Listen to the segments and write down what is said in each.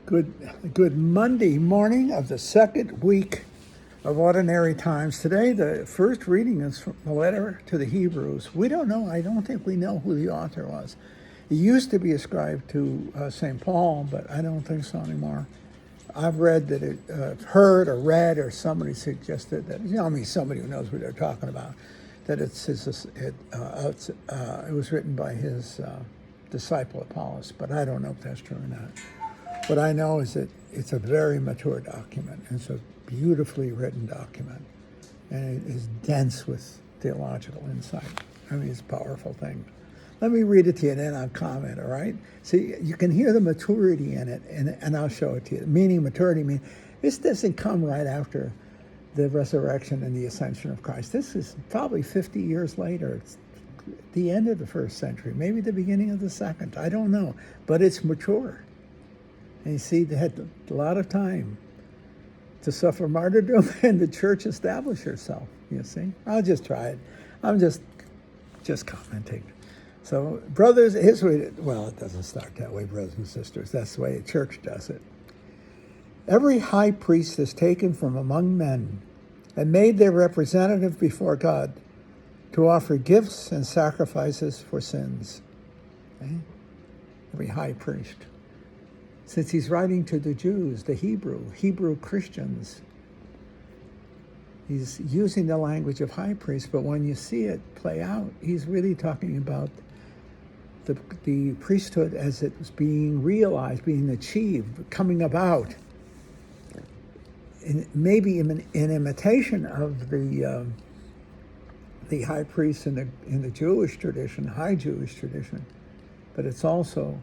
Good Monday morning of the second week of Ordinary Times. Today, the first reading is from the letter to the Hebrews. We don't know, I don't think we know who the author was. It used to be ascribed to St. Paul, but I don't think so anymore. I've read that it, heard or read, or somebody suggested that, somebody who knows what they're talking about, that it was written by his disciple Apollos, but I don't know if that's true or not. What I know is that it's a very mature document. It's a beautifully written document, and it is dense with theological insight. I mean, it's a powerful thing. Let me read it to you, and then I'll comment, all right? See, you can hear the maturity in it, and I'll show it to you. Meaning maturity means this doesn't come right after the resurrection and the ascension of Christ. This is probably 50 years later. It's the end of the first century, maybe the beginning of the second. I don't know, but it's mature. And you see, they had a lot of time to suffer martyrdom, and the church established herself, you see. I'll just try it. I'm just commenting. So, brothers, here's the way it doesn't start that way, brothers and sisters. That's the way the church does it. Every high priest is taken from among men and made their representative before God to offer gifts and sacrifices for sins. Okay? Every high priest. Since he's writing to the Jews, the Hebrew Christians, he's using the language of high priest, but when you see it play out, he's really talking about the priesthood as it was being realized, being achieved, coming about, maybe in imitation of the high priest in the Jewish tradition, high Jewish tradition, but it's also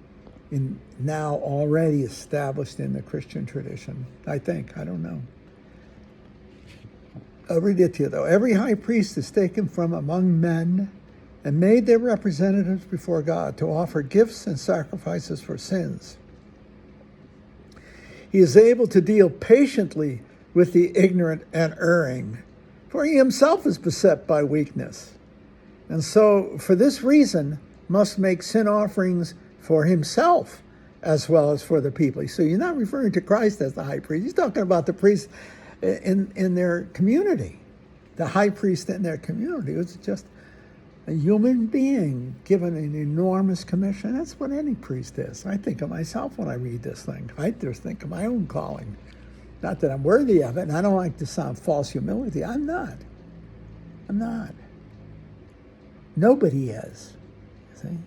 now already established in the Christian tradition, I think. I don't know. I'll read it to you, though. Every high priest is taken from among men and made their representatives before God to offer gifts and sacrifices for sins. He is able to deal patiently with the ignorant and erring, for he himself is beset by weakness. And so, for this reason, must make sin offerings for himself as well as for the people. So you're not referring to Christ as the high priest. He's talking about the priests in their community. The high priest in their community was just a human being given an enormous commission. That's what any priest is. I think of myself when I read this thing. I just think of my own calling. Not that I'm worthy of it, and I don't like to sound false humility. I'm not. Nobody is. See?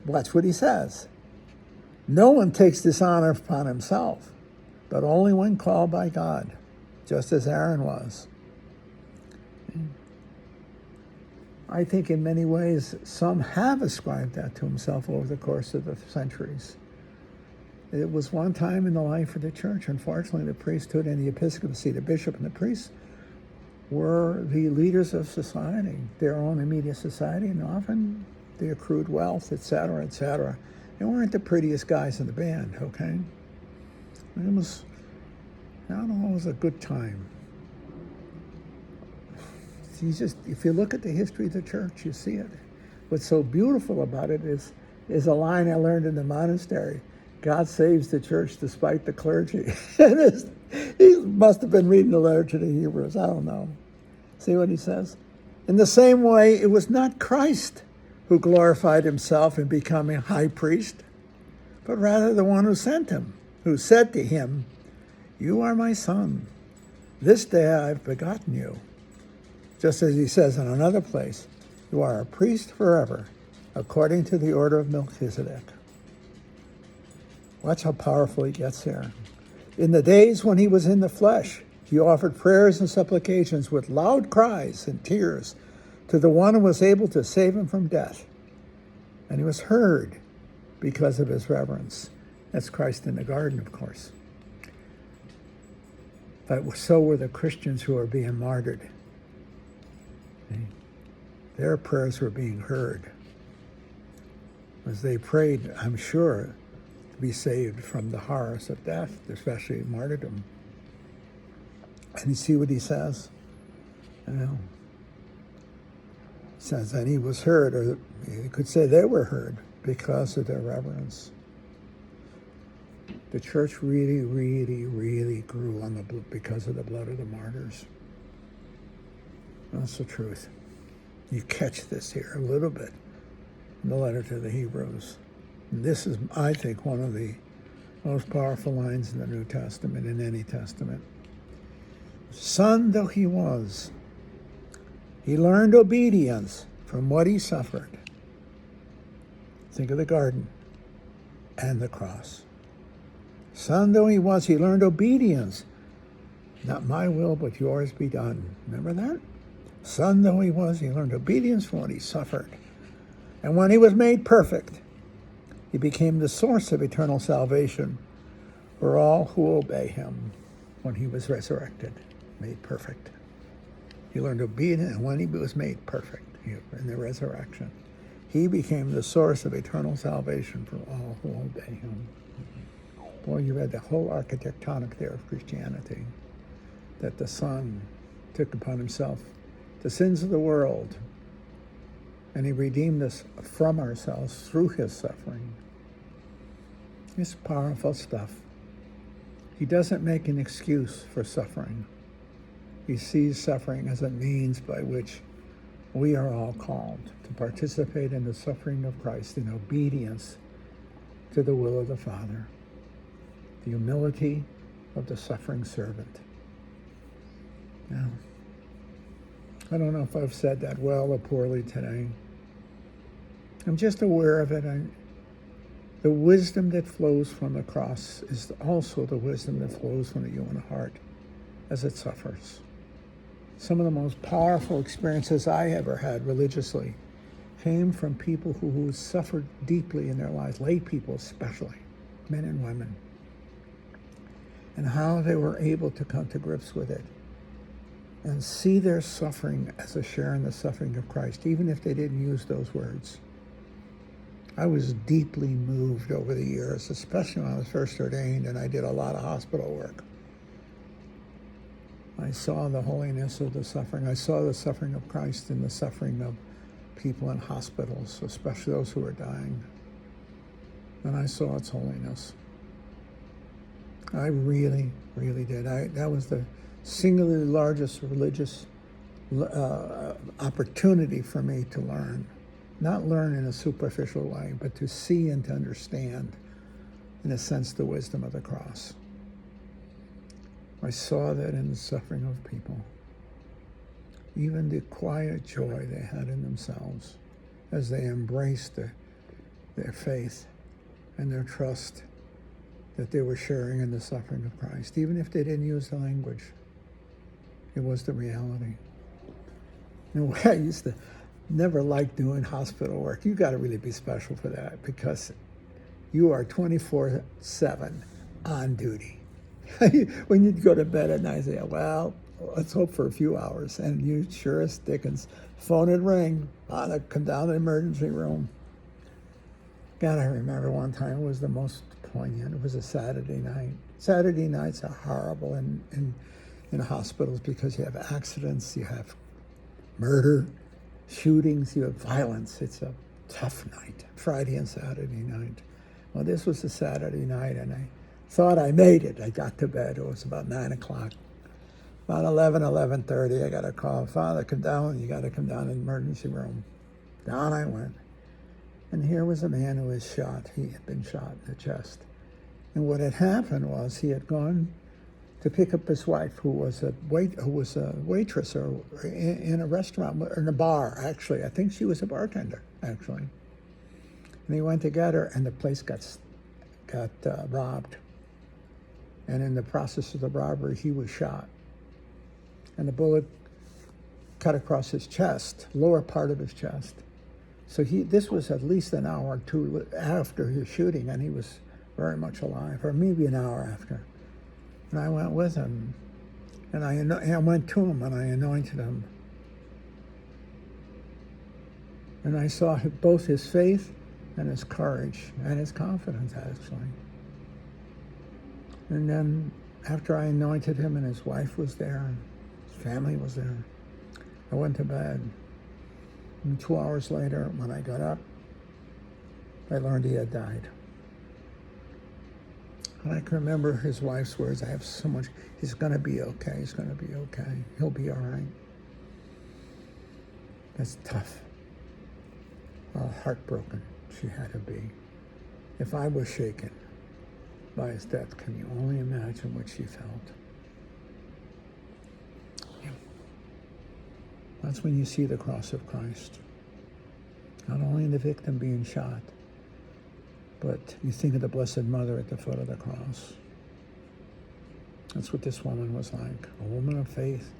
Watch what he says. No one takes this honor upon himself, but only when called by God, just as Aaron was. I think in many ways some have ascribed that to himself over the course of the centuries. It was one time in the life of the church. Unfortunately, the priesthood and the episcopacy, the bishop and the priests, were the leaders of society, their own immediate society, and often they accrued wealth, etc., etc. They weren't the prettiest guys in the band, okay? It was a good time. If you look at the history of the church, you see it. What's so beautiful about it is a line I learned in the monastery. God saves the church despite the clergy. He must have been reading the letter to the Hebrews. I don't know. See what he says? In the same way, it was not Christ who glorified himself in becoming high priest, but rather the one who sent him, who said to him, "You are my son. This day I have begotten you." Just as he says in another place, "You are a priest forever, according to the order of Melchizedek." Watch how powerful he gets here. In the days when he was in the flesh, he offered prayers and supplications with loud cries and tears to the one who was able to save him from death. And he was heard because of his reverence. That's Christ in the garden, of course. But so were the Christians who are being martyred. Their prayers were being heard as they prayed, I'm sure, to be saved from the horrors of death, especially martyrdom. And you see what he says? He says that he was heard, or you could say they were heard, because of their reverence. The church really, really, really grew because of the blood of the martyrs. That's the truth. You catch this here a little bit in the letter to the Hebrews. And this is, I think, one of the most powerful lines in the New Testament, in any testament. Son though he was, he learned obedience from what he suffered. Think of the garden and the cross. Son though he was, he learned obedience. Not my will, but yours be done. Remember that? Son though he was, he learned obedience from what he suffered. And when he was made perfect, he became the source of eternal salvation for all who obey him. When he was resurrected, made perfect. He learned obedience, and when he was made perfect in the resurrection, he became the source of eternal salvation for all who obey him. Boy, you read the whole architectonic there of Christianity, that the Son took upon himself the sins of the world, and he redeemed us from ourselves through his suffering. It's powerful stuff. He doesn't make an excuse for suffering. He sees suffering as a means by which we are all called to participate in the suffering of Christ in obedience to the will of the Father. The humility of the suffering servant. Now, I don't know if I've said that well or poorly today. I'm just aware of it. The wisdom that flows from the cross is also the wisdom that flows from the human heart as it suffers. Some of the most powerful experiences I ever had religiously came from people who suffered deeply in their lives, lay people especially, men and women, and how they were able to come to grips with it and see their suffering as a share in the suffering of Christ, even if they didn't use those words. I was deeply moved over the years, especially when I was first ordained and I did a lot of hospital work. I saw the holiness of the suffering. I saw the suffering of Christ in the suffering of people in hospitals, especially those who were dying. And I saw its holiness. I really, really did. That was the singularly largest religious opportunity for me to learn. Not learn in a superficial way, but to see and to understand, in a sense, the wisdom of the cross. I saw that in the suffering of people. Even the quiet joy they had in themselves as they embraced their faith and their trust that they were sharing in the suffering of Christ. Even if they didn't use the language, it was the reality. In a way, I used to never like doing hospital work. You got to really be special for that, because you are 24/7 on duty. When you'd go to bed at night, say, well, let's hope for a few hours. And you sure as dickens, phone would ring, I'd come down to the emergency room. God, I remember one time, it was the most poignant. It was a Saturday night. Saturday nights are horrible in hospitals because you have accidents, you have murder, shootings, you have violence. It's a tough night, Friday and Saturday night. Well, this was a Saturday night, and I thought I made it. I got to bed. It was about 9 o'clock. About 11:30, I got a call. Father, come down. You got to come down in the emergency room. Down I went. And here was a man who was shot. He had been shot in the chest. And what had happened was he had gone to pick up his wife, who was a waitress or in a restaurant, or in a bar, actually. I think she was a bartender, actually. And he went to get her, and the place got robbed. And in the process of the robbery, he was shot. And the bullet cut across his chest, lower part of his chest. So this was at least an hour or two after his shooting, and he was very much alive, or maybe an hour after. And I went with him, and I went to him, and I anointed him. And I saw both his faith and his courage and his confidence, actually. And then after I anointed him, and his wife was there, and his family was there, I went to bed. And 2 hours later, when I got up, I learned he had died. And I can remember his wife's words, I have so much, he's going to be okay, he's going to be okay, he'll be all right. That's tough. How heartbroken she had to be. If I was shaken by his death, can you only imagine what she felt? Yeah. That's when you see the cross of Christ. Not only the victim being shot, but you think of the Blessed Mother at the foot of the cross. That's what this woman was like. A woman of faith,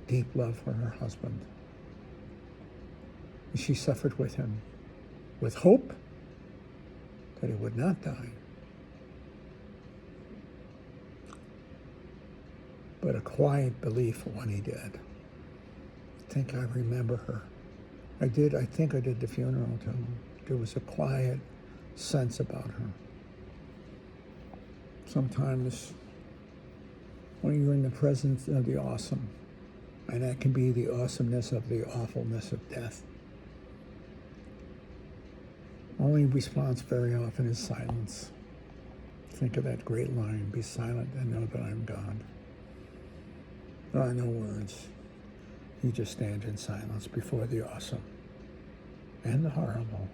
deep love for her husband. And she suffered with him, with hope that he would not die, but a quiet belief when he did. I think I remember her. I think I did the funeral too. There was a quiet sense about her. Sometimes when you're in the presence of the awesome, and that can be the awesomeness of the awfulness of death, only response very often is silence. Think of that great line, be silent and know that I'm God. There are no words. You just stand in silence before the awesome and the horrible.